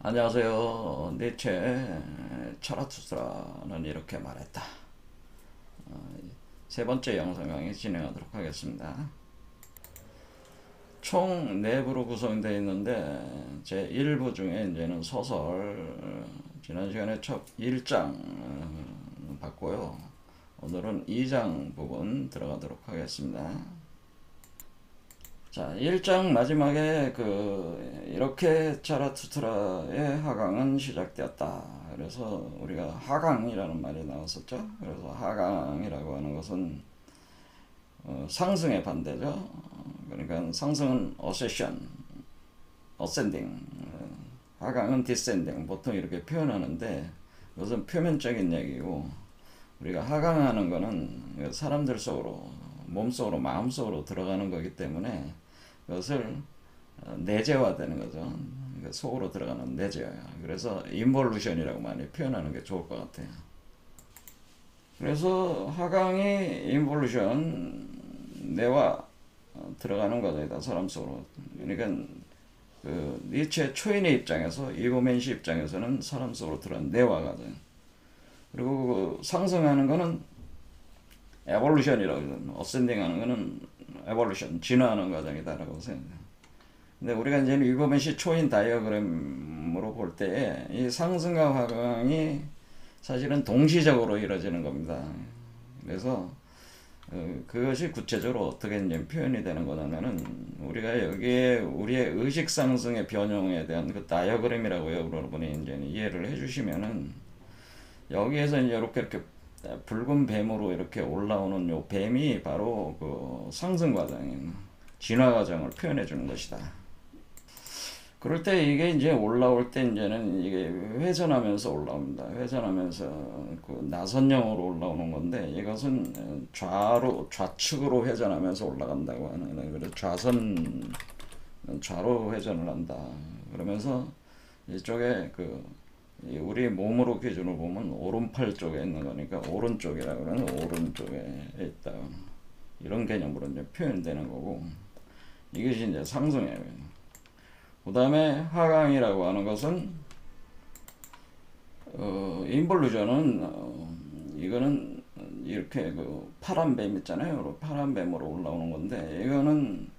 안녕하세요. 니체 차라투스라는 이렇게 말했다. 세 번째 영상 강의 진행하도록 하겠습니다. 총 4부로 구성되어 있는데 제 1부 중에 이제는 소설 지난 시간에 첫 1장 봤고요. 오늘은 2장 부분 들어가도록 하겠습니다. 자, 1장 마지막에 이렇게 자라투트라의 하강은 시작되었다. 그래서 우리가 하강이라는 말이 나왔었죠. 그래서 하강이라고 하는 것은 상승의 반대죠. 그러니까 상승은 ascending, 하강은 descending. 보통 이렇게 표현하는데 이것은 표면적인 얘기고, 우리가 하강하는 것은 사람들 속으로, 몸속으로, 마음속으로 들어가는 거기 때문에 그것을 내재화되는 거죠. 속으로 들어가는 내재화. 그래서 인볼루션이라고 많이 표현하는 게 좋을 것 같아요. 그래서 하강이 인볼루션, 내와 들어가는 거다, 사람 속으로. 그러니까 니체 초인의 입장에서, 이고멘시 입장에서는 사람 속으로 들어간 내화가 돼. 그리고 상승하는 거는 에볼루션이라고 하거든요. 어센딩하는 거는 에볼루션, 진화하는 과정이다라고 생각해요. 근데 우리가 이제 위버맨시 초인 다이어그램으로 볼 때 이 상승과 하강이 사실은 동시적으로 이루어지는 겁니다. 그래서 그것이 구체적으로 어떻게 이제 표현이 되는 거냐면은, 우리가 여기에 우리의 의식 상승의 변형에 대한 그 다이어그램이라고 여러분이 이제 이해를 해주시면은, 여기에서 이제 이렇게 붉은 뱀으로 이렇게 올라오는 요 뱀이 바로 그 상승 과정인 진화 과정을 표현해 주는 것이다. 그럴 때 이게 이제 올라올 때 이제는 이게 회전하면서 올라옵니다. 회전하면서 그 나선형으로 올라오는 건데, 이것은 좌측으로 회전하면서 올라간다고 하는 거예요. 그래서 좌로 회전을 한다. 그러면서 이쪽에 우리 몸으로 기준으로 보면 오른팔 쪽에 있는 거니까 오른쪽이라 그러면 오른쪽에 있다. 이런 개념으로 이제 표현되는 거고, 이것이 이제 상승이에요. 그 다음에 하강이라고 하는 것은 인볼루션은 이거는 이렇게 파란 뱀 있잖아요. 파란 뱀으로 올라오는 건데, 이거는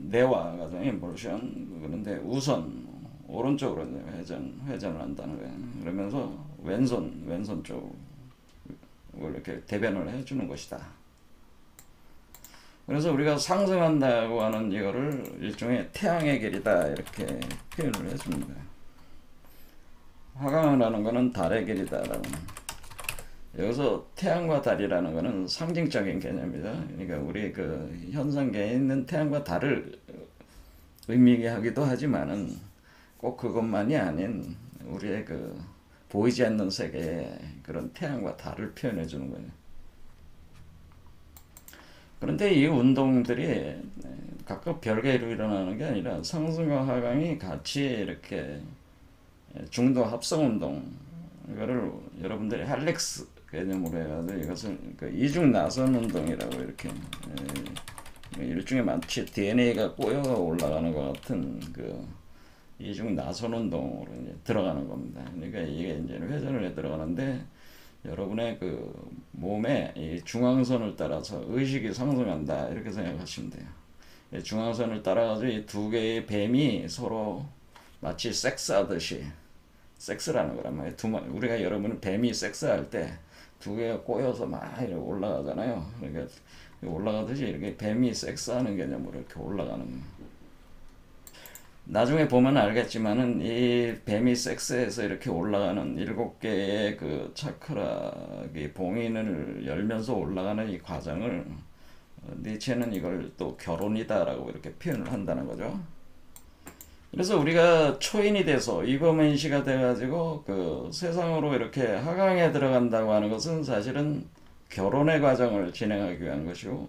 내와 과정 인볼루션. 그런데 우선 오른쪽으로 회전을 한다는 거예요. 그러면서 왼손 쪽으로 이렇게 대변을 해주는 것이다. 그래서 우리가 상승한다고 하는 이거를 일종의 태양의 길이다, 이렇게 표현을 해줍니다. 하강을 거는 달의 길이다라고. 여기서 태양과 달이라는 거는 상징적인 개념이다. 그러니까 우리 현상계에 있는 태양과 달을 의미하기도 하지만은 꼭 그것만이 아닌 우리의 보이지 않는 세계의 그런 태양과 달을 표현해 주는 거예요. 그런데 이 운동들이 각각 별개로 일어나는 게 아니라 상승과 하강이 같이 이렇게 중도 합성 운동, 이거를 여러분들이 할렉스 개념으로 해가지고 이것을 이중 나선 운동이라고 이렇게, 일종의 마치 DNA가 꼬여 올라가는 것 같은 이중 나선 운동으로 이제 들어가는 겁니다. 그러니까 이게 이제 회전을 해 들어가는데, 여러분의 몸의 이 중앙선을 따라서 의식이 상승한다, 이렇게 생각하시면 돼요. 중앙선을 따라가지고 이 두 개의 뱀이 서로 마치 섹스하듯이, 섹스라는 거란 말이에요. 우리가 여러분 뱀이 섹스할 때 두 개가 꼬여서 막 이렇게 올라가잖아요. 그러니까 올라가듯이 이렇게 뱀이 섹스하는 개념으로 이렇게 올라가는 거예요. 나중에 보면 알겠지만은 이 뱀이 섹스해서 이렇게 올라가는 7개의 차크라의 봉인을 열면서 올라가는 이 과정을 니체는 이걸 또 결혼이다라고 이렇게 표현을 한다는 거죠. 그래서 우리가 초인이 돼서 이거멘시가 돼가지고 세상으로 이렇게 하강에 들어간다고 하는 것은 사실은 결혼의 과정을 진행하기 위한 것이고,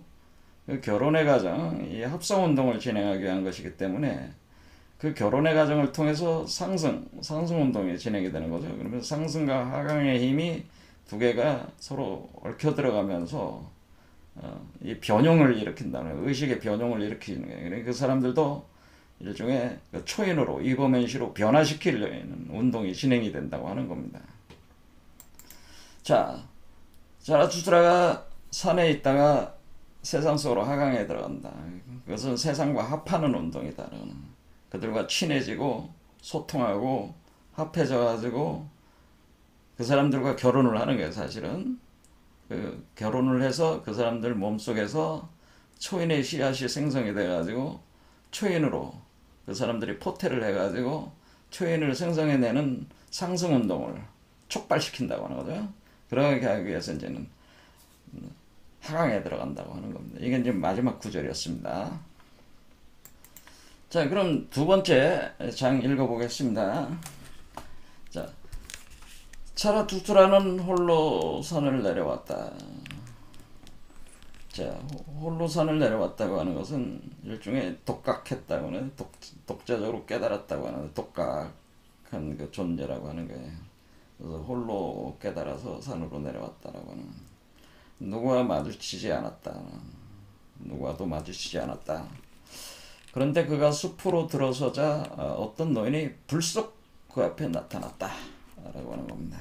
결혼의 과정, 이 합성 운동을 진행하기 위한 것이기 때문에 결혼의 과정을 통해서 상승 운동이 진행이 되는 거죠. 그러면 상승과 하강의 힘이 두 개가 서로 얽혀 들어가면서 이 변형을 일으킨다는 거예요. 의식의 변형을 일으키는 거예요. 그러니까 그 사람들도 일종의 그 초인으로 이거멘시로 변화시키려는 운동이 진행이 된다고 하는 겁니다. 자, 자라투스트라가 산에 있다가 세상 속으로 하강에 들어간다. 그것은 세상과 합하는 운동이다. 그들과 친해지고 소통하고 합해져 가지고 그 사람들과 결혼을 하는 거예요. 사실은 그 결혼을 해서 그 사람들 몸속에서 초인의 씨앗이 생성이 돼 가지고 초인으로 그 사람들이 포태를 해 가지고 초인을 생성해내는 상승 운동을 촉발시킨다고 하는 거죠. 그러게 하기 위해서 이제는 하강에 들어간다고 하는 겁니다. 이게 이제 마지막 구절이었습니다. 자, 그럼 두 번째 장 읽어보겠습니다. 자, 자라투스트라는 홀로 산을 내려왔다. 자, 홀로 산을 내려왔다고 하는 것은 일종의 독각했다고 하는, 독자적으로 깨달았다고 하는 독각한 그 존재라고 하는 거예요. 그래서 홀로 깨달아서 산으로 내려왔다라고 하는, 누구와 마주치지 않았다. 누구와도 마주치지 않았다. 그런데 그가 숲으로 들어서자 어떤 노인이 불쑥 그 앞에 나타났다 라고 하는 겁니다.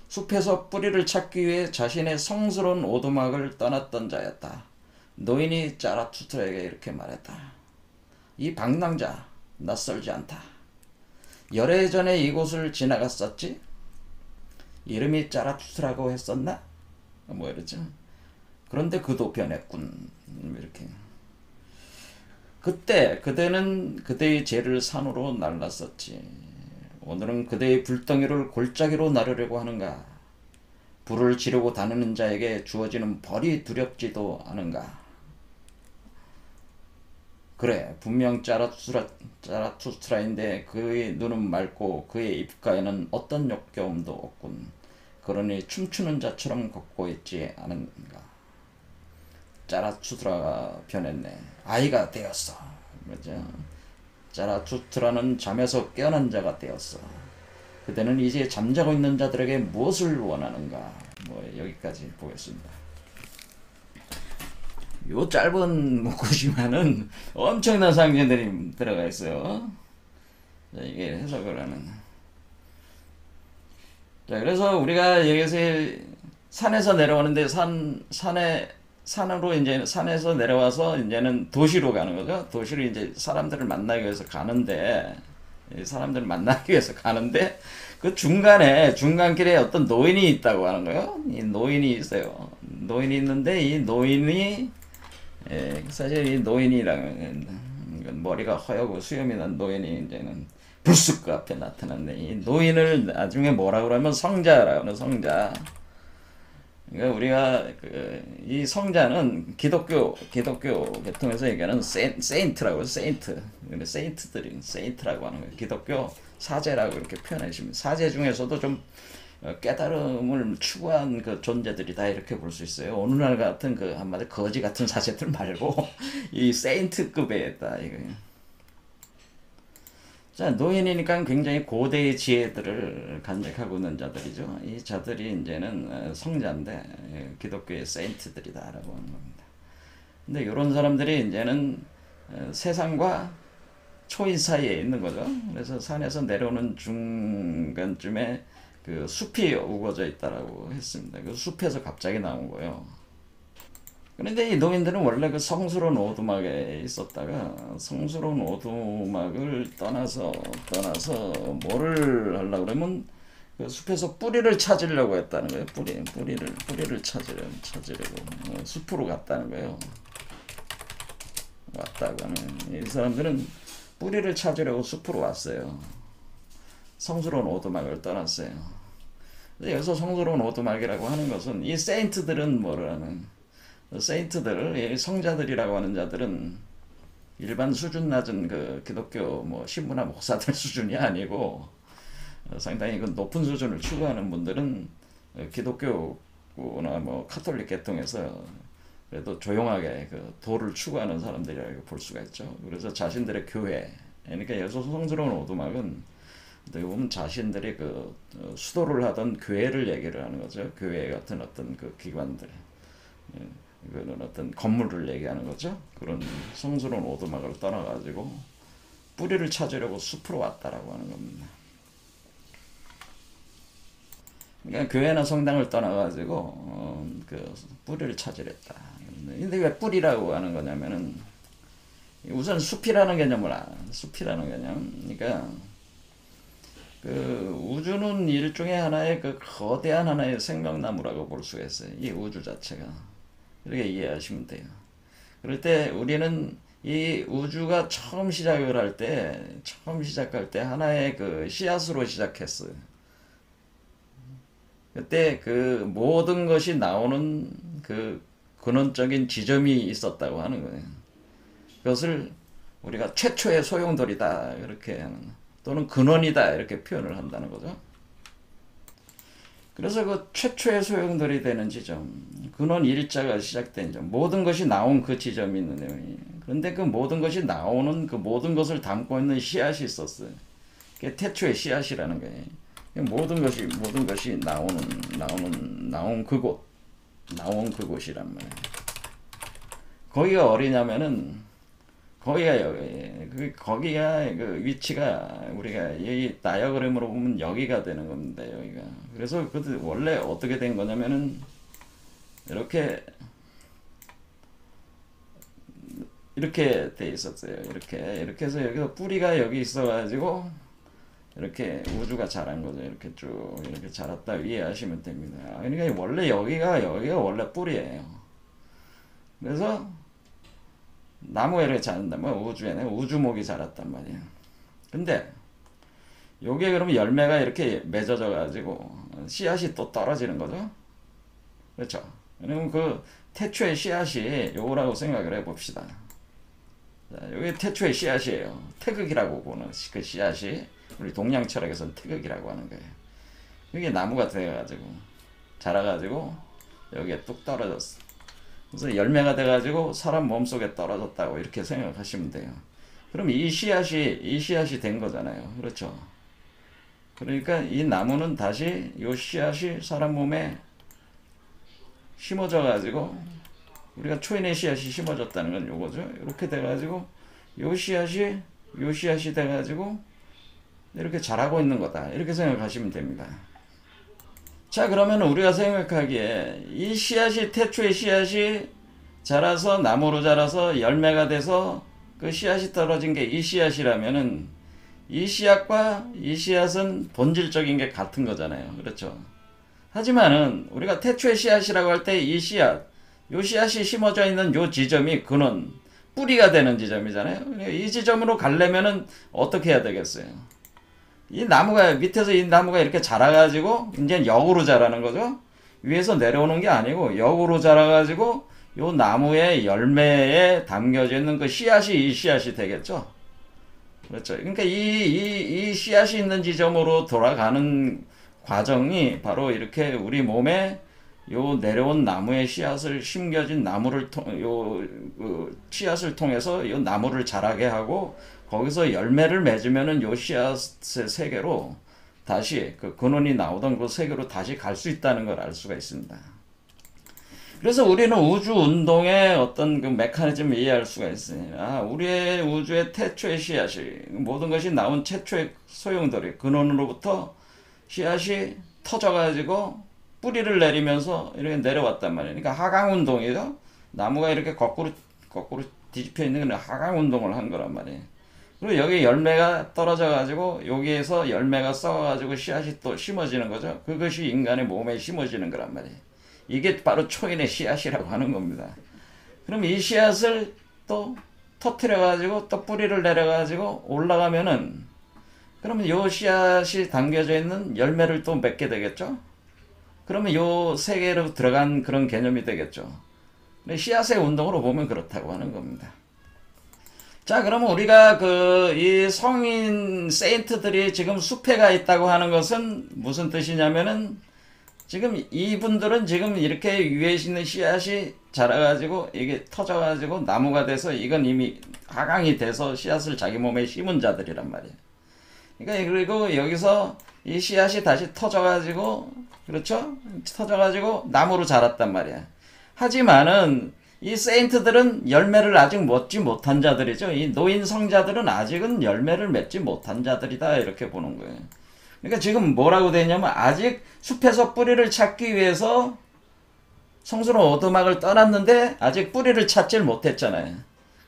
숲에서 뿌리를 찾기 위해 자신의 성스러운 오두막을 떠났던 자였다. 노인이 자라투스트라에게 이렇게 말했다. 이 방랑자 낯설지 않다. 열애 전에 이곳을 지나갔었지? 이름이 자라투스트라고 했었나? 뭐 이러죠. 그런데 그도 변했군. 이렇게. 그때 그대는 그대의 죄를 산으로 날랐었지. 오늘은 그대의 불덩이를 골짜기로 나르려고 하는가? 불을 지르고 다니는 자에게 주어지는 벌이 두렵지도 않은가? 그래, 분명 자라투스트라인데 그의 눈은 맑고 그의 입가에는 어떤 역겨움도 없군. 그러니 춤추는 자처럼 걷고 있지 않은가? 자라투스트라가 변했네. 아이가 되었어. 그렇죠? 자라투스트라는 잠에서 깨어난 자가 되었어. 그대는 이제 잠자고 있는 자들에게 무엇을 원하는가? 뭐 여기까지 보겠습니다. 요 짧은 문구지만은 엄청난 상징들이 들어가 있어요. 자, 이게 해석을 하는. 자, 그래서 우리가 여기서 산에서 내려오는데 산으로 이제 산에서 내려와서 이제는 도시로 가는 거죠. 도시로 이제 사람들을 만나기 위해서 가는데, 그 중간길에 어떤 노인이 있다고 하는 거예요. 이 노인이 있어요. 노인이 있는데 이 노인이 사실 이 노인이라는 머리가 허옇고 수염이 난 노인이 이제는 불쑥 그 앞에 나타났네. 이 노인을 나중에 뭐라 그러면 성자라고 하는 성자. 그러니까 우리가 이 성자는 기독교 계통에서 얘기하는 세인트라고 세인트라고 하는 거예요. 기독교 사제라고 이렇게 표현해 주시면, 사제 중에서도 좀 깨달음을 추구한 그 존재들이다 이렇게 볼 수 있어요. 오늘날 같은 그 한마디 거지 같은 사제들 말고 이 세인트급에 있다 이거예요. 자, 노인이니까 굉장히 고대의 지혜들을 간직하고 있는 자들이죠. 이 자들이 이제는 성자인데 기독교의 세인트들이다라고 하는 겁니다. 근데 이런 사람들이 이제는 세상과 초인 사이에 있는 거죠. 그래서 산에서 내려오는 중간쯤에 그 숲이 우거져 있다라고 했습니다. 그 숲에서 갑자기 나온 거예요. 그런데 이 노인들은 원래 그 성스러운 오두막에 있었다가 성스러운 오두막을 떠나서 뭐를 하려고 그러면 그 숲에서 뿌리를 찾으려고 했다는 거예요. 뿌리를 찾으려고 숲으로 갔다는 거예요. 왔다고 하는 이 사람들은 뿌리를 찾으려고 숲으로 왔어요. 성스러운 오두막을 떠났어요. 여기서 성스러운 오두막이라고 하는 것은 이 세인트들은 뭐라는 세인트들, 성자들이라고 하는 자들은 일반 수준 낮은 그 기독교 뭐 신부나 목사들 수준이 아니고 상당히 그 높은 수준을 추구하는 분들은 기독교나 뭐 카톨릭 계통에서 그래도 조용하게 그 도를 추구하는 사람들이라고 볼 수가 있죠. 그래서 자신들의 교회, 그러니까 여기서 성스러운 오두막은 보면 자신들이 그 수도를 하던 교회를 얘기를 하는 거죠. 교회 같은 어떤 그 기관들. 이거는 어떤 건물을 얘기하는 거죠. 그런 성스러운 오두막을 떠나가지고 뿌리를 찾으려고 숲으로 왔다라고 하는 겁니다. 그러니까 교회나 성당을 떠나가지고 그 뿌리를 찾으랬다. 근데 왜 뿌리라고 하는 거냐면은 우선 숲이라는 개념을 숲이라는 개념. 그러니까 그 우주는 일종의 하나의 그 거대한 하나의 생명나무라고 볼 수가 있어요. 이 우주 자체가. 이렇게 이해하시면 돼요. 그럴 때 우리는 이 우주가 처음 시작할 때 하나의 그 씨앗으로 시작했어요. 그때 그 모든 것이 나오는 그 근원적인 지점이 있었다고 하는 거예요. 그것을 우리가 최초의 소용돌이다 이렇게 하는, 또는 근원이다 이렇게 표현을 한다는 거죠. 그래서 그 최초의 소용돌이 되는 지점, 근원 일자가 시작된 점, 모든 것이 나온 그 지점이 있는데요. 그런데 그 모든 것이 나오는 그 모든 것을 담고 있는 씨앗이 있었어요. 그게 태초의 씨앗이라는 거예요. 모든 것이 나온 그곳이란 말이에요. 거기가 어디냐면은 거기가 그 위치가 우리가 이 다이어그램으로 보면 여기가 되는 겁니다. 여기가. 그래서 그 원래 어떻게 된 거냐면은 이렇게 돼 있었어요. 이렇게 해서 여기서 뿌리가 여기 있어가지고 이렇게 우주가 자란 거죠. 이렇게 쭉 이렇게 자랐다 이해하시면 됩니다. 그러니까 원래 여기가 원래 뿌리예요. 그래서 나무에 이렇게 자란다면 우주에는 우주목이 자랐단 말이에요. 근데 요게 그러면 열매가 이렇게 맺어져 가지고 씨앗이 또 떨어지는 거죠. 그렇죠. 그러면 그 태초의 씨앗이 요거라고 생각을 해봅시다. 자, 요게 태초의 씨앗이에요. 태극이라고 보는 그 씨앗이 우리 동양 철학에서는 태극이라고 하는 거예요. 이게 나무가 돼가지고 자라가지고 여기에 뚝 떨어졌어. 그래서 열매가 돼가지고 사람 몸속에 떨어졌다고 이렇게 생각하시면 돼요. 그럼 이 씨앗이 된 거잖아요. 그렇죠. 그러니까 이 나무는 다시 이 씨앗이 사람 몸에 심어져 가지고, 우리가 초인의 씨앗이 심어졌다는 건 요거죠. 이렇게 돼가지고 요 씨앗이 돼가지고 이렇게 자라고 있는 거다. 이렇게 생각하시면 됩니다. 자, 그러면 우리가 생각하기에 이 씨앗이, 태초의 씨앗이 자라서 나무로 자라서 열매가 돼서 그 씨앗이 떨어진 게 이 씨앗이라면은 이 씨앗과 이 씨앗은 본질적인 게 같은 거잖아요. 그렇죠. 하지만은 우리가 태초의 씨앗이라고 할 때 이 씨앗, 요 씨앗이 심어져 있는 요 지점이 근원, 뿌리가 되는 지점이잖아요. 이 지점으로 가려면은 어떻게 해야 되겠어요? 이 나무가, 밑에서 이 나무가 이렇게 자라가지고 이제 역으로 자라는 거죠. 위에서 내려오는 게 아니고 역으로 자라가지고 요 나무의 열매에 담겨져 있는 그 씨앗이 이 씨앗이 되겠죠. 그렇죠. 그러니까 이 씨앗이 있는 지점으로 돌아가는 과정이 바로 이렇게 우리 몸에 요 내려온 나무의 씨앗을 심겨진 나무를 씨앗을 통해서 요 나무를 자라게 하고, 거기서 열매를 맺으면은 요 씨앗의 세계로 다시 그 근원이 나오던 그 세계로 다시 갈 수 있다는 걸 알 수가 있습니다. 그래서 우리는 우주 운동의 어떤 그 메커니즘을 이해할 수가 있어요. 우리의 우주의 태초의 씨앗이, 모든 것이 나온 최초의 소용돌이, 근원으로부터 씨앗이 터져가지고 뿌리를 내리면서 이렇게 내려왔단 말이에요. 그러니까 하강 운동이죠. 나무가 이렇게 거꾸로 뒤집혀 있는 건 하강 운동을 한 거란 말이에요. 그리고 여기 열매가 떨어져가지고 여기에서 열매가 썩어가지고 씨앗이 또 심어지는 거죠. 그것이 인간의 몸에 심어지는 거란 말이에요. 이게 바로 초인의 씨앗이라고 하는 겁니다. 그럼 이 씨앗을 또 터트려가지고 또 뿌리를 내려가지고 올라가면은, 그러면 요 씨앗이 담겨져 있는 열매를 또 맺게 되겠죠? 그러면 요 세계로 들어간 그런 개념이 되겠죠. 씨앗의 운동으로 보면 그렇다고 하는 겁니다. 자, 그러면 우리가 이 성인 세인트들이 지금 숲에 가 있다고 하는 것은 무슨 뜻이냐면은, 지금 이분들은 지금 이렇게 위에 있는 씨앗이 자라가지고 이게 터져가지고 나무가 돼서 이건 이미 하강이 돼서 씨앗을 자기 몸에 심은 자들이란 말이에요. 그러니까 그리고 여기서 이 씨앗이 다시 터져가지고, 그렇죠? 터져가지고 나무로 자랐단 말이야. 하지만은 이 세인트들은 열매를 아직 맺지 못한 자들이죠. 이 노인 성자들은 아직은 열매를 맺지 못한 자들이다 이렇게 보는 거예요. 그러니까 지금 뭐라고 되냐면 아직 숲에서 뿌리를 찾기 위해서 성스러운 오두막을 떠났는데 아직 뿌리를 찾질 못했잖아요.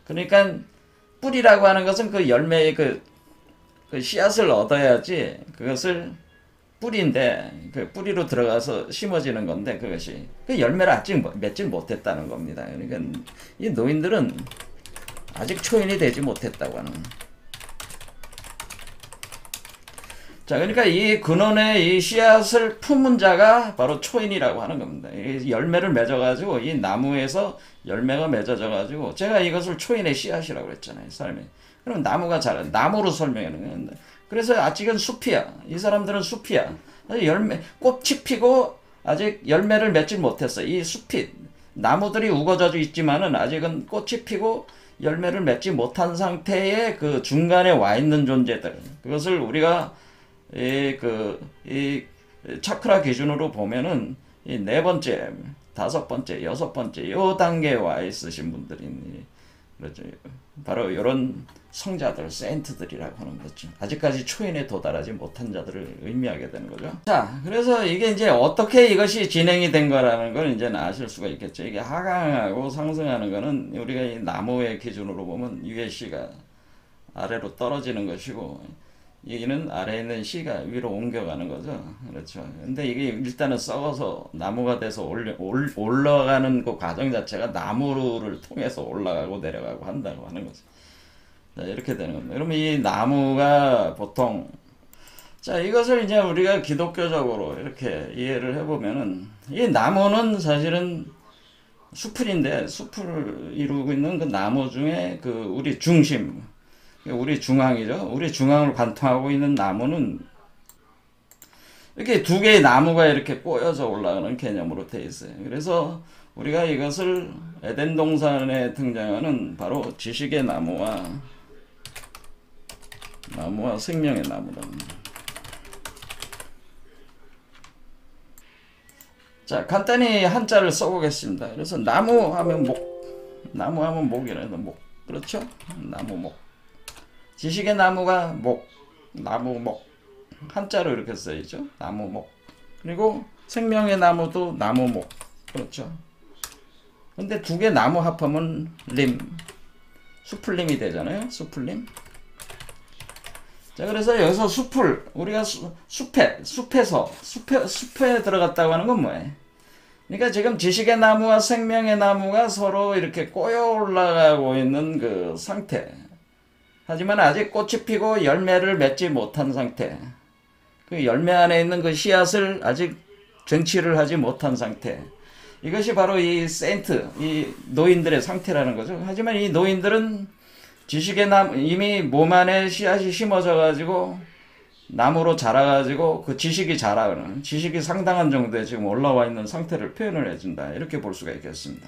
그러니까 뿌리라고 하는 것은 그 열매의 그 씨앗을 얻어야지 그것을 뿌리인데 그 뿌리로 들어가서 심어지는 건데 그것이 그 열매를 아직 맺지 못했다는 겁니다. 그러니까 이 노인들은 아직 초인이 되지 못했다고 하는. 자, 그러니까 이 근원의 이 씨앗을 품은 자가 바로 초인이라고 하는 겁니다. 이 열매를 맺어가지고 이 나무에서 열매가 맺어져 가지고 제가 이것을 초인의 씨앗이라고 그랬잖아요, 삶에. 그럼 나무가 자라, 나무로 설명하는 거예요. 그래서 아직은 숲이야. 이 사람들은 숲이야. 열매, 꽃이 피고 아직 열매를 맺지 못했어. 이 숲이 나무들이 우거져 있지만은 아직은 꽃이 피고 열매를 맺지 못한 상태의 그 중간에 와 있는 존재들. 그것을 우리가 이 차크라 기준으로 보면은 이 네 번째, 다섯 번째, 여섯 번째 요 단계에 와 있으신 분들이 그렇죠. 바로 이런 성자들, 세인트들이라고 하는 거죠. 아직까지 초인에 도달하지 못한 자들을 의미하게 되는 거죠. 자, 그래서 이게 이제 어떻게 이것이 진행이 된 거라는 걸 이제 아실 수가 있겠죠. 이게 하강하고 상승하는 거는 우리가 이 나무의 기준으로 보면 위에 씨가 아래로 떨어지는 것이고 여기는 아래에 있는 씨가 위로 옮겨가는 거죠. 그렇죠. 근데 이게 일단은 썩어서 나무가 돼서 올라가는 그 과정 자체가 나무를 통해서 올라가고 내려가고 한다고 하는 거죠. 자, 이렇게 되는 겁니다. 그러면 이 나무가 보통, 자, 이것을 이제 우리가 기독교적으로 이렇게 이해를 해보면은, 이 나무는 사실은 수풀인데, 수풀을 이루고 있는 그 나무 중에 그 우리 중심, 우리 중앙이죠. 우리 중앙을 관통하고 있는 나무는 이렇게 두 개의 나무가 이렇게 꼬여서 올라가는 개념으로 되어 있어요. 그래서 우리가 이것을 에덴 동산에 등장하는 바로 지식의 나무와 생명의 나무다. 자, 간단히 한자를 써보겠습니다. 그래서 나무 하면 목, 나무 하면 목이라서 목, 그렇죠? 나무 목. 지식의 나무가 목, 나무 목. 한자로 이렇게 써있죠. 나무 목. 그리고 생명의 나무도 나무 목. 그렇죠. 근데 두 개 나무 합하면 림. 수풀림이 되잖아요. 수풀림. 자, 그래서 여기서 숲을, 우리가 숲에 들어갔다고 하는 건 뭐예요? 그러니까 지금 지식의 나무와 생명의 나무가 서로 이렇게 꼬여 올라가고 있는 그 상태. 하지만 아직 꽃이 피고 열매를 맺지 못한 상태. 그 열매 안에 있는 그 씨앗을 아직 쟁취를 하지 못한 상태. 이것이 바로 이 세인트, 이 노인들의 상태라는 거죠. 하지만 이 노인들은 지식의 나무, 이미 몸 안에 씨앗이 심어져 가지고 나무로 자라가지고 그 지식이 자라는, 지식이 상당한 정도에 지금 올라와 있는 상태를 표현을 해준다. 이렇게 볼 수가 있겠습니다.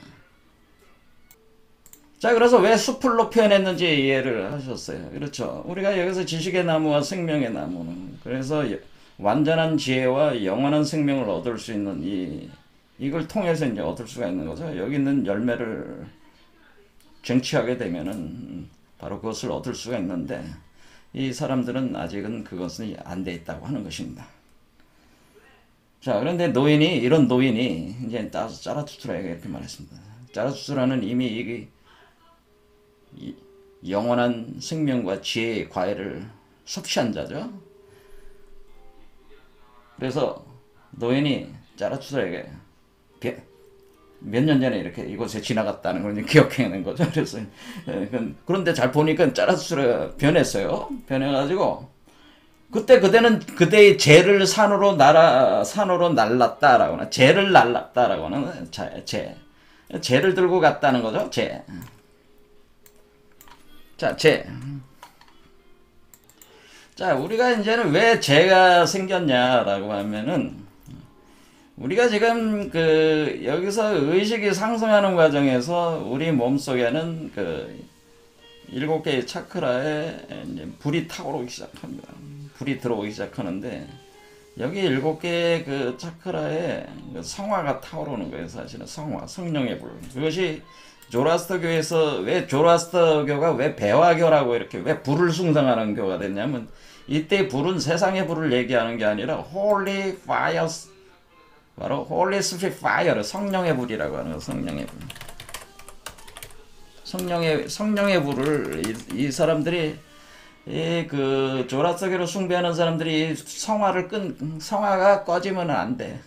자, 그래서 왜 수풀로 표현했는지 이해를 하셨어요. 그렇죠. 우리가 여기서 지식의 나무와 생명의 나무는, 그래서 완전한 지혜와 영원한 생명을 얻을 수 있는 이걸 통해서 이제 얻을 수가 있는 거죠. 여기 있는 열매를 쟁취하게 되면은 바로 그것을 얻을 수가 있는데, 이 사람들은 아직은 그것은 안 돼 있다고 하는 것입니다. 자, 그런데 이런 노인이 이제 짜라투트라에게 이렇게 말했습니다. 짜라투트라는 이미 영원한 생명과 지혜의 과외를 섭취한 자죠. 그래서 노인이 짜라투트라에게 몇 년 전에 이렇게 이곳에 지나갔다는 걸 기억해낸 거죠. 그래서 그런데 잘 보니까 짜라투트라가 변했어요. 변해가지고 그때의 죄를 산으로 날랐다라고나 죄를 날랐다라고는 죄를 들고 갔다는 거죠. 죄. 자, 죄. 자, 우리가 이제는 왜 죄가 생겼냐라고 하면은, 우리가 지금 여기서 의식이 상승하는 과정에서 우리 몸속에는 7개의 차크라에 이제 불이 타오르기 시작합니다. 불이 들어오기 시작하는데, 여기 7개의 그 차크라에 성화가 타오르는 거예요. 사실은 성화, 성령의 불. 그것이 조라스터교에서 왜 조라스터교가 왜 배화교라고 이렇게 왜 불을 숭상하는 교가 됐냐면 이때 불은 세상의 불을 얘기하는 게 아니라 Holy Fire, 바로 Holy Spirit Fire, 성령의 불이라고 하는 거. 성령의 불. 성령의 불을 이 사람들이 이 그 조라스터교를 숭배하는 사람들이 성화가 꺼지면 안 돼.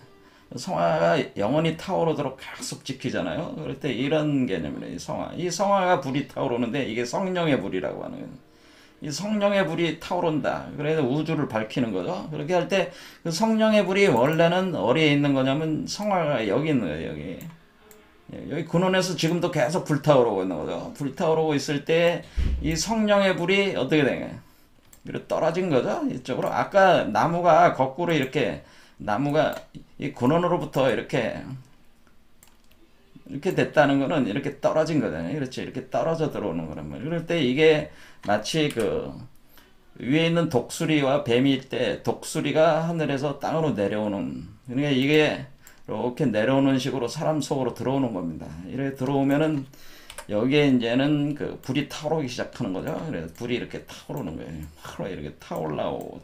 성화가 영원히 타오르도록 계속 지키잖아요. 그럴 때 이런 개념이에요. 이 성화가 불이 타오르는데 이게 성령의 불이라고 하는 거예요. 이 성령의 불이 타오른다. 그래서 우주를 밝히는 거죠. 그렇게 할 때 그 성령의 불이 원래는 어디에 있는 거냐면 성화가 여기 있는 거예요. 여기 근원에서 지금도 계속 불타오르고 있는 거죠. 불타오르고 있을 때 이 성령의 불이 어떻게 되냐? 이렇게 떨어진 거죠. 이쪽으로. 아까 나무가 거꾸로 이렇게 나무가 이 근원으로부터 이렇게 됐다는 거는 이렇게 떨어진 거잖아요. 그렇지. 이렇게 떨어져 들어오는 거란 말이에요. 그럴 때 이게 마치 그 위에 있는 독수리와 뱀일 때 독수리가 하늘에서 땅으로 내려오는, 그러니까 이게 이렇게 내려오는 식으로 사람 속으로 들어오는 겁니다. 이렇게 들어오면은 여기에 이제는 그 불이 타오르기 시작하는 거죠. 그래서 불이 이렇게 타오르는 거예요. 바로 이렇게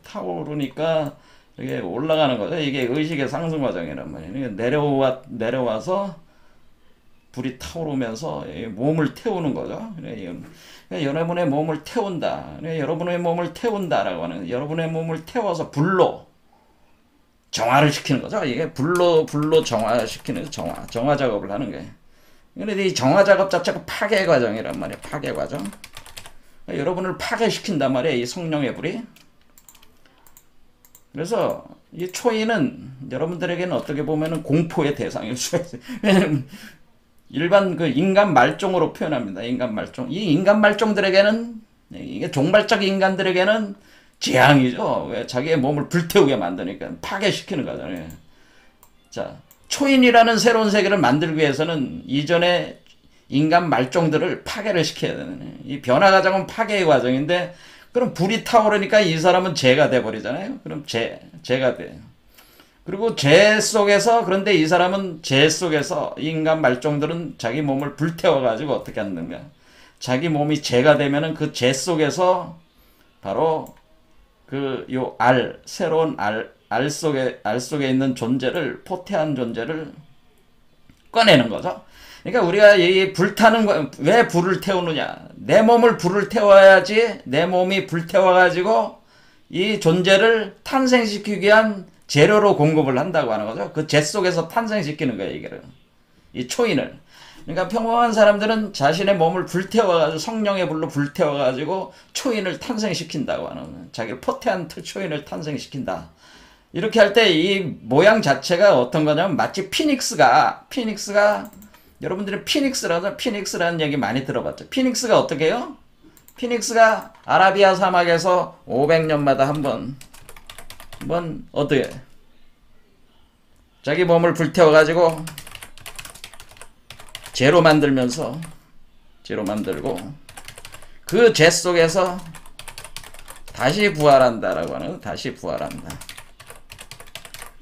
타오르니까 이게 올라가는 거죠. 이게 의식의 상승 과정이란 말이에요. 내려와서 불이 타오르면서 몸을 태우는 거죠. 그러니까 여러분의 몸을 태운다. 여러분의 몸을 태운다라고 하는, 여러분의 몸을 태워서 불로 정화를 시키는 거죠. 이게 불로 정화시키는 정화 작업을 하는 거예요. 그런데 이 정화 작업 자체가 파괴 과정이란 말이에요. 파괴 과정. 여러분을 파괴시킨단 말이에요. 이 성령의 불이. 그래서 이 초인은 여러분들에게는 어떻게 보면은 공포의 대상일 수가 있어요. 왜냐면 일반 그 인간 말종으로 표현합니다. 인간 말종. 이 인간 말종들에게는, 이게 종발적 인간들에게는 재앙이죠. 왜? 자기의 몸을 불태우게 만드니까 파괴시키는 거잖아요. 자, 초인이라는 새로운 세계를 만들기 위해서는 이전에 인간 말종들을 파괴를 시켜야 되는, 이 변화 과정은 파괴의 과정인데, 그럼 불이 타오르니까 이 사람은 죄가 돼버리잖아요. 그럼 죄가 돼. 그리고 죄 속에서, 그런데 이 사람은 죄 속에서, 인간 말종들은 자기 몸을 불태워가지고 어떻게 하는가. 자기 몸이 죄가 되면은 그 죄 속에서 바로 새로운 알 속에 있는 존재를, 포태한 존재를 꺼내는 거죠. 그러니까 우리가 이 불타는, 왜 불을 태우느냐. 내 몸을 불을 태워야지 내 몸이 불태워가지고 이 존재를 탄생시키기 위한 재료로 공급을 한다고 하는 거죠. 그 죄 속에서 탄생시키는 거예요, 이게. 이 초인을. 그러니까 평범한 사람들은 자신의 몸을 불태워가지고, 성령의 불로 불태워가지고 초인을 탄생시킨다고 하는 거예요. 자기를 포태한 초인을 탄생시킨다. 이렇게 할 때 이 모양 자체가 어떤 거냐면 마치 피닉스가 여러분들이 피닉스라는 얘기 많이 들어봤죠. 피닉스가 어떻게 해요? 피닉스가 아라비아 사막에서 500년마다 한번 어떻게 자기 몸을 불태워가지고 재로 만들고 그 죄 속에서 다시 부활한다라고 하는, 다시 부활한다.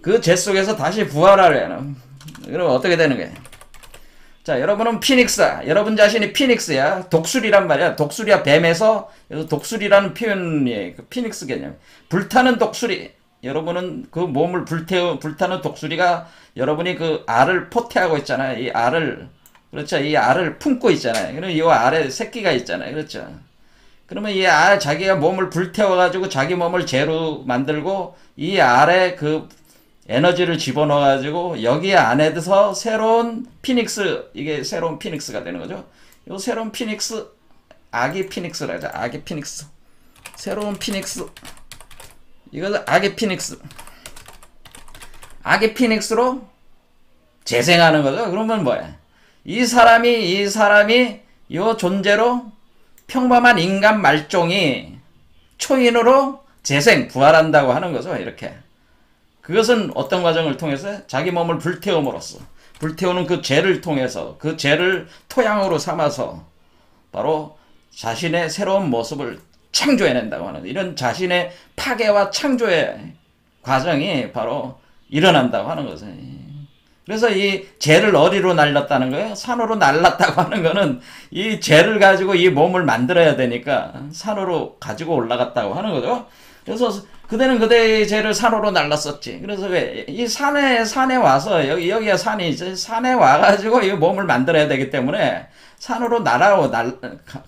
그 죄 속에서 다시 부활하려는. 그럼 어떻게 되는 거예요? 자, 여러분은 피닉스야. 여러분 자신이 피닉스야. 독수리란 말이야. 독수리와 뱀에서, 그래서 독수리라는 표현이 그 피닉스 개념. 불타는 독수리. 여러분은 그 몸을 불타는 독수리가 여러분이 그 알을 포태하고 있잖아요. 이 알을, 그렇죠. 이 알을 품고 있잖아요. 그럼 이 알에 새끼가 있잖아요. 그렇죠. 그러면 이 알, 자기가 몸을 불태워가지고 자기 몸을 재로 만들고 이 알에 그 에너지를 집어넣어가지고 여기 안에서 새로운 피닉스, 이게 새로운 피닉스가 되는 거죠. 이 새로운 피닉스, 아기 피닉스라 하죠. 아기 피닉스. 새로운 피닉스. 이것은 아기 피닉스. 아기 피닉스로 재생하는 거죠. 그러면 뭐야? 이 사람이 이 존재로 평범한 인간 말종이 초인으로 부활한다고 하는 거죠. 이렇게. 그것은 어떤 과정을 통해서? 자기 몸을 불태움으로써, 불태우는 그 죄를 통해서, 그 죄를 토양으로 삼아서 바로 자신의 새로운 모습을 창조해낸다고 하는, 이런 자신의 파괴와 창조의 과정이 바로 일어난다고 하는 거죠. 그래서 이 죄를 어디로 날렸다는 거예요? 산으로 날랐다고 하는 거는 이 죄를 가지고 이 몸을 만들어야 되니까 산으로 가지고 올라갔다고 하는 거죠. 그래서 그대는 그대의 죄를 산으로 날랐었지. 그래서 왜 이 산에 와서 여기가 산이 이제 산에 와가지고 이 몸을 만들어야 되기 때문에 산으로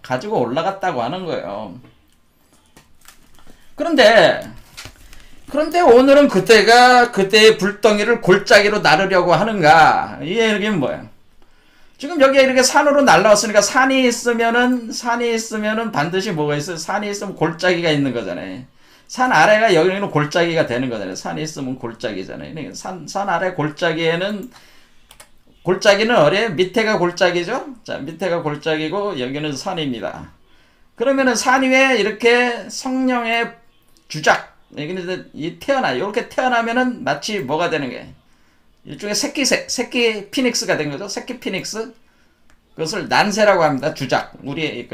가지고 올라갔다고 하는 거예요. 그런데 오늘은 그때의 불덩이를 골짜기로 나르려고 하는가? 이 얘기는 뭐야? 지금 여기에 이렇게 산으로 날라왔으니까 산이 있으면은 반드시 뭐가 있어요? 산이 있으면 골짜기가 있는 거잖아요. 산 아래가 여기는 골짜기가 되는 거잖아요. 산이 있으면 골짜기잖아요. 산 아래 골짜기는 어디에? 밑에가 골짜기죠? 자, 밑에가 골짜기고 여기는 산입니다. 그러면은 산 위에 이렇게 성령의 주작, 여기는 이렇게 태어나면은 마치 뭐가 되는 거예요? 일종의 새끼 피닉스가 된 거죠. 새끼 피닉스. 그것을 난세라고 합니다. 주작. 우리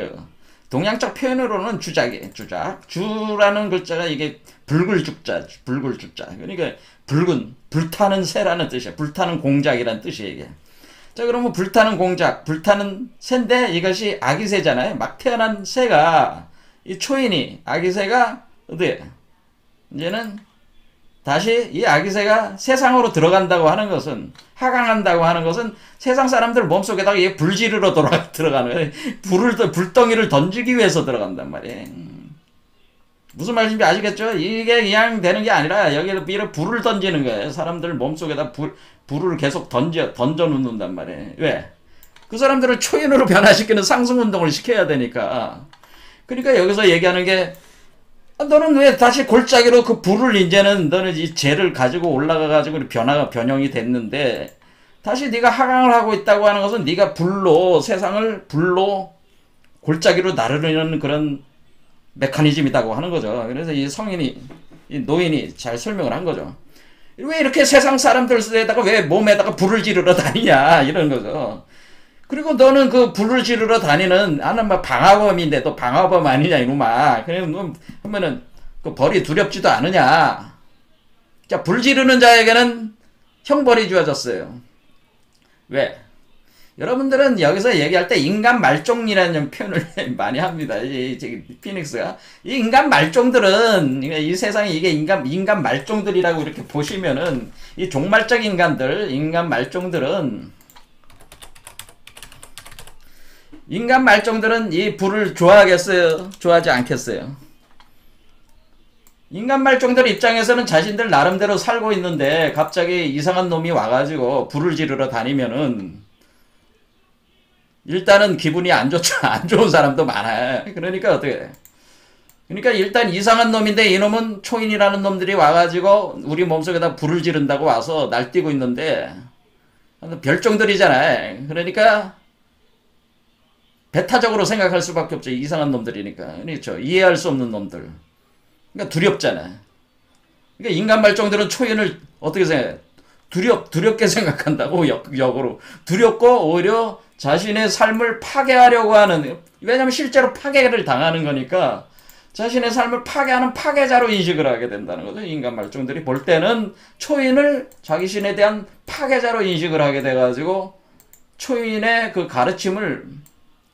동양적 표현으로는 주작이에요. 주작. 주라는 글자가 이게 붉을 죽자. 그러니까 불타는 새라는 뜻이에요. 불타는 공작이라는 뜻이에요, 이게. 자, 그러면 불타는 공작, 불타는 새인데 이것이 아기 새잖아요. 막 태어난 새가, 이 초인이, 아기 새가 어디에? 이제는 다시 이 아기 새가 세상으로 들어간다고 하는 것은, 하강한다고 하는 것은 세상 사람들 몸속에다가 이게 불지르러 들어가는 거예요. 불덩이를 던지기 위해서 들어간단 말이에요. 무슨 말인지 아시겠죠? 이게 그냥 되는 게 아니라 여기를 불을 던지는 거예요. 사람들 몸속에다 불을 계속 던져 놓는단 말이에요. 왜? 그 사람들을 초인으로 변화시키는 상승운동을 시켜야 되니까. 그러니까 여기서 얘기하는 게, 너는 왜 다시 골짜기로 그 불을 이제는 너는 이 죄를 가지고 올라가가지고 변형이 됐는데, 다시 네가 하강을 하고 있다고 하는 것은 네가 세상을 불로 골짜기로 나르려는 그런 메커니즘이라고 하는 거죠. 그래서 이 노인이 잘 설명을 한 거죠. 왜 이렇게 세상 사람들에다가 왜 몸에다가 불을 지르러 다니냐, 이런 거죠. 그리고 너는 그 불을 지르러 다니는, 나는 막 방화범인데 또 방화범 아니냐, 이놈아. 그러면은 그 벌이 두렵지도 않으냐. 자, 불 지르는 자에게는 형벌이 주어졌어요. 왜? 여러분들은 여기서 얘기할 때 인간 말종이라는 표현을 많이 합니다. 피닉스가. 이 인간 말종들은, 이 세상에 이게 인간 말종들이라고 이렇게 보시면은, 이 종말적 인간 말종들은 이 불을 좋아하겠어요? 좋아하지 않겠어요? 인간 말종들 입장에서는 자신들 나름대로 살고 있는데 갑자기 이상한 놈이 와가지고 불을 지르러 다니면은 일단은 기분이 안 좋죠. 안 좋은 사람도 많아요. 그러니까 어떻게 돼? 그러니까 일단 이상한 놈인데 이놈은 초인이라는 놈들이 와가지고 우리 몸속에다 불을 지른다고 와서 날뛰고 있는데 별종들이잖아요. 그러니까 배타적으로 생각할 수밖에 없죠. 이상한 놈들이니까. 그렇죠. 이해할 수 없는 놈들. 그러니까 두렵잖아. 그러니까 인간 말종들은 초인을 어떻게 생각해? 두렵게 생각한다고, 역으로. 두렵고 오히려 자신의 삶을 파괴하려고 하는, 왜냐면 실제로 파괴를 당하는 거니까 자신의 삶을 파괴하는 파괴자로 인식을 하게 된다는 거죠. 인간 말종들이 볼 때는 초인을 자기신에 대한 파괴자로 인식을 하게 돼가지고 초인의 그 가르침을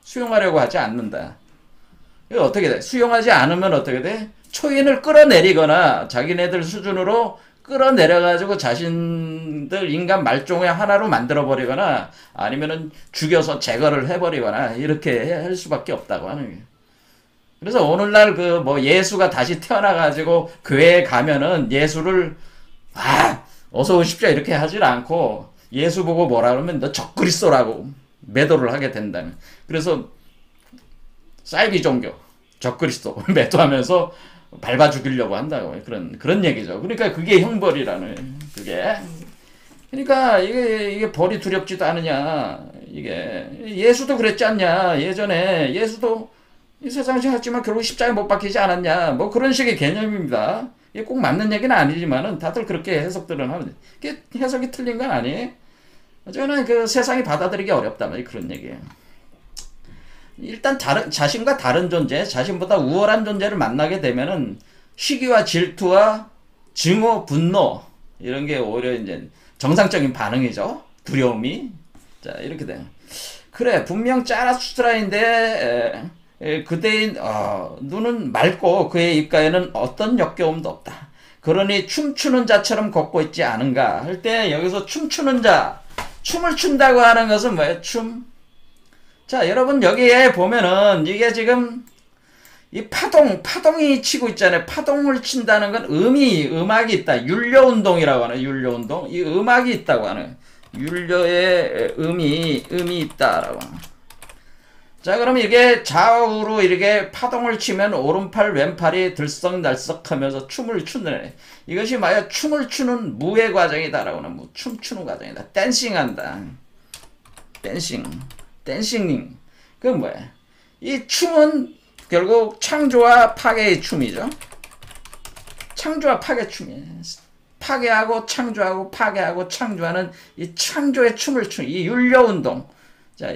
수용하려고 하지 않는다. 이거 어떻게 돼? 수용하지 않으면 어떻게 돼? 초인을 끌어내리거나 자기네들 수준으로 끌어내려가지고 자신들 인간 말종의 하나로 만들어버리거나 아니면은 죽여서 제거를 해버리거나 이렇게 할 수밖에 없다고 하는 거예요. 그래서 오늘날 예수가 다시 태어나가지고 교회에 가면은 예수를 어서 오십시오 이렇게 하질 않고 예수 보고 뭐라 그러면 너 적그리스도라고 매도를 하게 된다는. 그래서 사이비 종교 적그리스도 매도하면서 밟아 죽이려고 한다고 그런 얘기죠. 그러니까 그게 형벌이라는 그게. 그러니까 이게 벌이 두렵지도 않으냐. 이게 예수도 그랬지 않냐. 예전에 예수도 이 세상에서 했지만 결국 십자가에 못 박히지 않았냐. 뭐 그런 식의 개념입니다. 이게 꼭 맞는 얘기는 아니지만은 다들 그렇게 해석들은 하는데 이게 해석이 틀린 건 아니에요. 저는 그 세상이 받아들이기 어렵다. 그런 얘기예요. 일단 자신과 다른 존재, 자신보다 우월한 존재를 만나게 되면은 시기와 질투와 증오, 분노 이런 게 오히려 이제 정상적인 반응이죠. 두려움이. 자, 이렇게 돼요. 그래, 분명 짜라수트라인데 그대의 눈은 맑고 그의 입가에는 어떤 역겨움도 없다. 그러니 춤추는 자처럼 걷고 있지 않은가 할 때 여기서 춤추는 자, 춤을 춘다고 하는 것은 뭐예요? 춤. 자, 여러분 여기에 보면은 이게 지금 이 파동이 치고 있잖아요. 파동을 친다는 건 음악이 있다. 율려운동이라고 하는 율려운동. 이 음악이 있다고 하는 율려의 음이 있다라고 하는. 자, 그럼 이게 좌우로 이렇게 파동을 치면 오른팔 왼팔이 들썩날썩하면서 춤을 추는 이것이 만약 춤을 추는 무의 과정이다라고 하는 춤추는 과정이다. 댄싱한다. 댄싱. 그건 뭐야? 이 춤은 결국 창조와 파괴의 춤이죠. 창조와 파괴 춤이에요. 파괴하고 창조하고 파괴하고 창조하는 이 창조의 춤을 추는 이 율려운동. 자,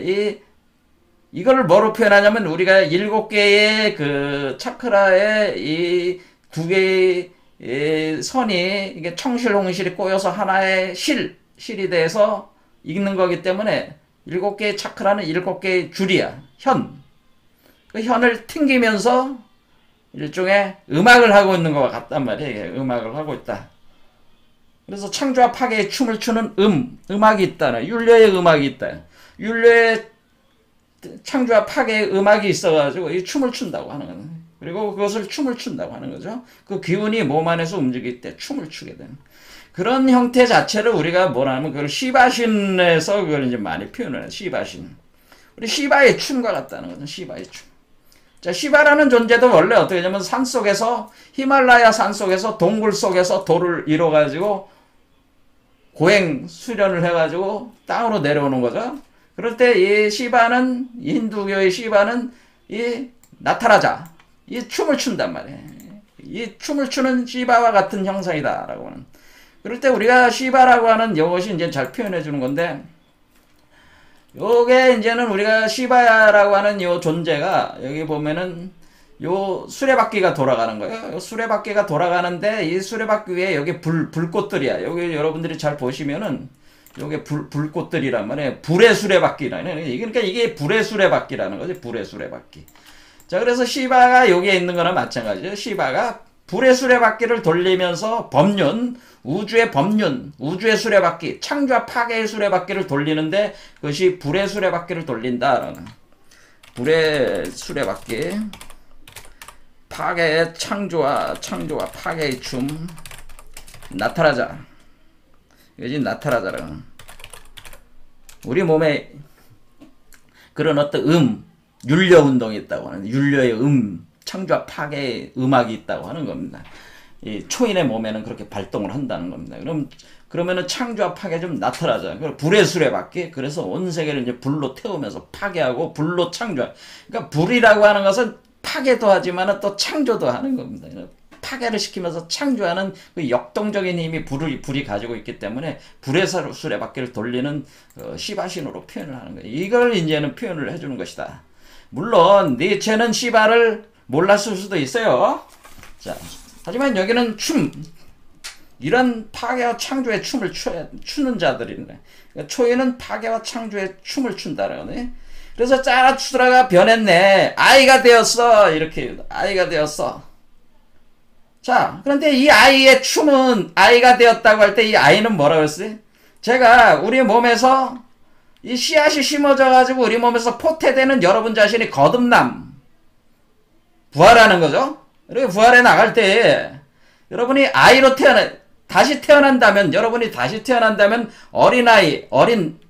이거를 뭐로 표현하냐면 우리가 7개의 그 차크라의 이 2개의 선이 이게 청실홍실이 꼬여서 하나의 실이 돼서 읽는 거기 때문에 7개의 차크라는 7개의 줄이야. 그 현을 튕기면서 일종의 음악을 하고 있는 것과 같단 말이에요. 음악을 하고 있다. 그래서 창조와 파괴의 춤을 추는 음악이 있다. 율려의 음악이 있다. 율려의 창조와 파괴의 음악이 있어가지고 이 춤을 춘다고 하는 거예요. 그리고 그것을 춤을 춘다고 하는 거죠. 그 기운이 몸 안에서 움직일 때 춤을 추게 되는 그런 형태 자체를 우리가 뭐라 하면 그걸 시바신에서 그걸 이제 많이 표현을 해요. 시바신. 우리 시바의 춤과 같다는 거죠. 시바의 춤. 자, 시바라는 존재도 원래 어떻게 되냐면 산 속에서 히말라야 산 속에서 동굴 속에서 돌을 이뤄가지고 고행 수련을 해가지고 땅으로 내려오는 거죠. 그럴 때 이 시바는 힌두교의 시바는 이 나타라자 이 춤을 춘단 말이에요. 이 춤을 추는 시바와 같은 형상이다라고 하는. 그럴 때 우리가 시바라고 하는 이것이 이제 잘 표현해 주는 건데. 요게 이제는 우리가 시바야라고 하는 요 존재가 여기 보면은 요 수레바퀴가 돌아가는 거예요. 요 수레바퀴가 돌아가는데 이 수레바퀴 위에 여기 불꽃들이야. 여기 여러분들이 잘 보시면은 요게 불꽃들이란 말이에요. 불의 수레바퀴라는. 그러니까 이게 불의 수레바퀴라는 거지. 불의 수레바퀴. 자, 그래서 시바가 여기에 있는 거나 마찬가지죠. 시바가 불의 수레바퀴를 돌리면서 우주의 법륜, 우주의 수레바퀴, 창조와 파괴의 수레바퀴를 돌리는데 그것이 불의 수레바퀴를 돌린다라는. 불의 수레바퀴, 파괴의 창조와 파괴의 춤, 나타라자. 이것이 나타라자라는. 우리 몸에 그런 어떤 율려 운동이 있다고 하는, 율려의 창조와 파괴의 음악이 있다고 하는 겁니다. 이 초인의 몸에는 그렇게 발동을 한다는 겁니다. 그러면은 창조와 파괴 좀 나타나자. 불의 수레바퀴. 그래서 온 세계를 이제 불로 태우면서 파괴하고 불로 창조. 그러니까 불이라고 하는 것은 파괴도 하지만 또 창조도 하는 겁니다. 파괴를 시키면서 창조하는 그 역동적인 힘이 불이 가지고 있기 때문에 불의 수레바퀴를 돌리는 시바신으로 표현을 하는 거예요. 이걸 이제는 표현을 해주는 것이다. 물론 니체는 시바를 몰랐을 수도 있어요. 자, 하지만 여기는 이런 파괴와 창조의 춤을 추는 자들인데, 그러니까 초인은 파괴와 창조의 춤을 춘다라고 하네. 그래서 짜라추드라가 변했네. 아이가 되었어. 이렇게 아이가 되었어. 자, 그런데 이 아이의 춤은 아이가 되었다고 할 때 이 아이는 뭐라고 했어요? 제가 우리 몸에서 이 씨앗이 심어져 가지고 우리 몸에서 포태되는 여러분 자신이 거듭남, 부활하는 거죠. 이렇게 부활해 나갈 때 여러분이 아이로 다시 태어난다면, 여러분이 다시 태어난다면 어린아이, 어린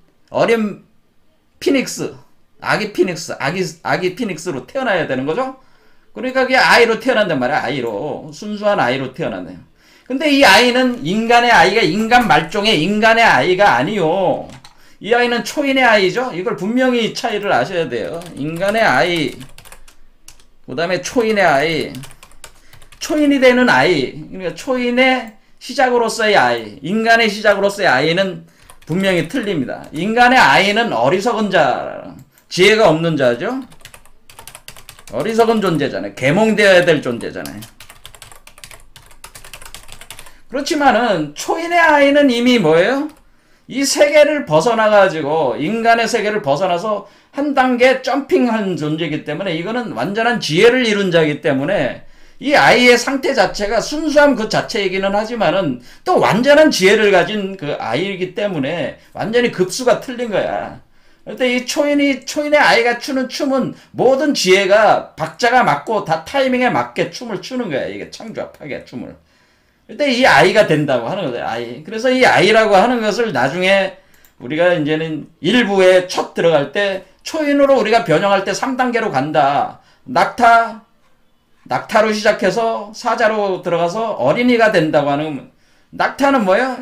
피닉스, 아기 피닉스로 태어나야 되는 거죠. 그러니까 그게 아이로 태어난단 말이야. 아이로, 순수한 아이로 태어난대요. 근데 이 아이는 인간의 아이가 인간 말종의 인간의 아이가 아니요. 이 아이는 초인의 아이죠. 이걸 분명히 차이를 아셔야 돼요. 인간의 아이, 그 다음에 초인의 아이, 초인이 되는 아이, 그러니까 초인의 시작으로서의 아이, 인간의 시작으로서의 아이는 분명히 틀립니다. 인간의 아이는 어리석은 자, 지혜가 없는 자죠. 어리석은 존재잖아요. 계몽되어야 될 존재잖아요. 그렇지만은 초인의 아이는 이미 뭐예요? 이 세계를 벗어나가지고 인간의 세계를 벗어나서 한 단계 점핑한 존재이기 때문에 이거는 완전한 지혜를 이룬 자이기 때문에 이 아이의 상태 자체가 순수함 그 자체이기는 하지만은 또 완전한 지혜를 가진 그 아이이기 때문에 완전히 급수가 틀린 거야. 그런데 이 초인의 아이가 추는 춤은 모든 지혜가 박자가 맞고 다 타이밍에 맞게 춤을 추는 거야. 이게 창조합하게 춤을. 그때 이 아이가 된다고 하는 거죠. 아이. 그래서 이 아이라고 하는 것을 나중에 우리가 이제는 일부에 첫 들어갈 때 초인으로 우리가 변형할 때 3단계로 간다. 낙타로 시작해서 사자로 들어가서 어린이가 된다고 하는. 낙타는 뭐예요?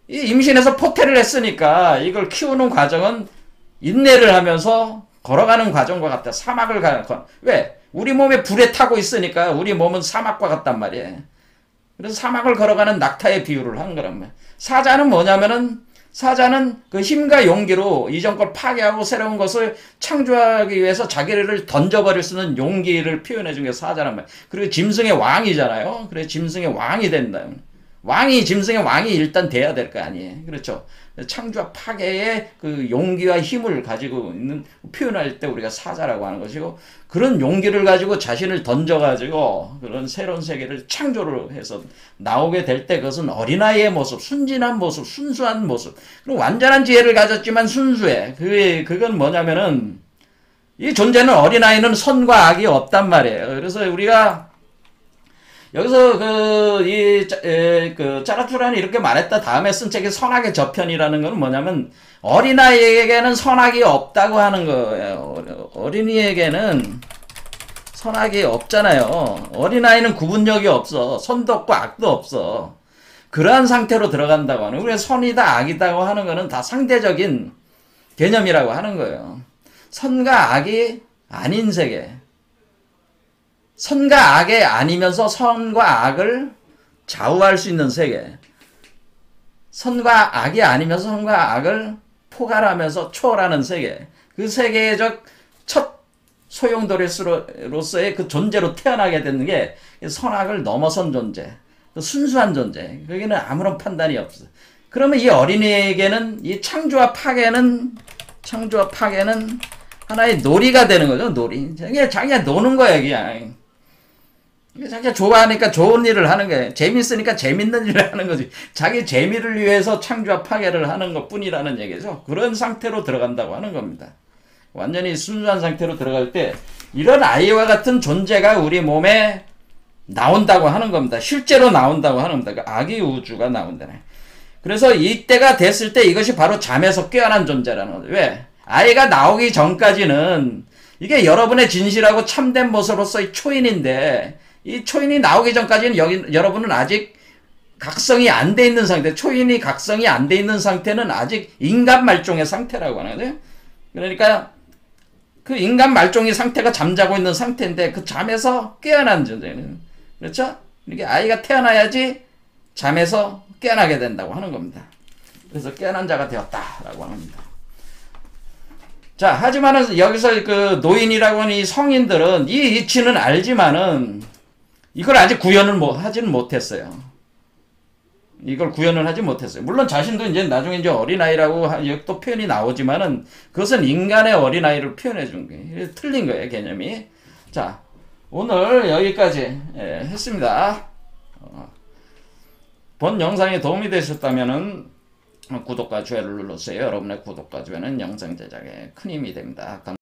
이 임신해서 포태를 했으니까 이걸 키우는 과정은 인내를 하면서 걸어가는 과정과 같다. 사막을 왜? 우리 몸에 불에 타고 있으니까 우리 몸은 사막과 같단 말이에요. 그래서 사막을 걸어가는 낙타의 비유를 한 거란 말이에요. 사자는 뭐냐면은 사자는 그 힘과 용기로 이전 걸 파괴하고 새로운 것을 창조하기 위해서 자기를 던져버릴 수 있는 용기를 표현해 준 게 사자란 말이에요. 그리고 짐승의 왕이잖아요. 그래서 짐승의 왕이 된다. 짐승의 왕이 일단 돼야 될 거 아니에요. 그렇죠. 창조와 파괴의 그 용기와 힘을 가지고 있는, 표현할 때 우리가 사자라고 하는 것이고, 그런 용기를 가지고 자신을 던져가지고 그런 새로운 세계를 창조를 해서 나오게 될 때 그것은 어린아이의 모습, 순진한 모습, 순수한 모습, 그리고 완전한 지혜를 가졌지만 순수해. 그건 뭐냐면은, 이 존재는 어린아이는 선과 악이 없단 말이에요. 그래서 우리가 여기서 짜라투란이 이렇게 말했다 다음에 쓴 책이 선악의 저편이라는 건 뭐냐면 어린아이에게는 선악이 없다고 하는 거예요. 어린이에게는 선악이 없잖아요. 어린아이는 구분력이 없어. 선도 없고 악도 없어. 그러한 상태로 들어간다고 하는, 우리가 선이다 악이다고 하는 거는 다 상대적인 개념이라고 하는 거예요. 선과 악이 아닌 세계. 선과 악이 아니면서 선과 악을 좌우할 수 있는 세계. 선과 악이 아니면서 선과 악을 포괄하면서 초월하는 세계. 그 세계적 첫 소용돌이로서의 그 존재로 태어나게 되는 게 선악을 넘어선 존재. 순수한 존재. 거기는 아무런 판단이 없어. 그러면 이 어린이에게는 이 창조와 파괴는 하나의 놀이가 되는 거죠. 놀이. 자기가 노는 거야, 그냥. 자기가 좋아하니까 좋은 일을 하는 거예요. 재밌으니까 재밌는 일을 하는 거지. 자기 재미를 위해서 창조와 파괴를 하는 것 뿐이라는 얘기죠. 그런 상태로 들어간다고 하는 겁니다. 완전히 순수한 상태로 들어갈 때 이런 아이와 같은 존재가 우리 몸에 나온다고 하는 겁니다. 실제로 나온다고 하는 겁니다. 아기 우주가 나온다네. 그래서 이때가 됐을 때 이것이 바로 잠에서 깨어난 존재라는 거죠. 왜? 아이가 나오기 전까지는 이게 여러분의 진실하고 참된 모습으로서의 초인인데, 이 초인이 나오기 전까지는 여러분은 아직 각성이 안 돼 있는 상태, 초인이 각성이 안 돼 있는 상태는 아직 인간 말종의 상태라고 하는 거죠. 그러니까 그 인간 말종의 상태가 잠자고 있는 상태인데 그 잠에서 깨어난 존재는, 그렇죠? 이렇게 아이가 태어나야지 잠에서 깨어나게 된다고 하는 겁니다. 그래서 깨어난 자가 되었다라고 합니다. 자, 하지만은 여기서 그 노인이라고 하는 이 성인들은 이 이치는 알지만은 이걸 아직 구현을 하지는 못했어요. 이걸 구현을 하지 못했어요. 물론 자신도 이제 나중에 이제 어린아이라고 또 표현이 나오지만은 그것은 인간의 어린아이를 표현해 준 거예요. 틀린 거예요, 개념이. 자, 오늘 여기까지 했습니다. 본 영상이 도움이 되셨다면은 구독과 좋아요를 눌러주세요. 여러분의 구독과 좋아요는 영상 제작에 큰 힘이 됩니다.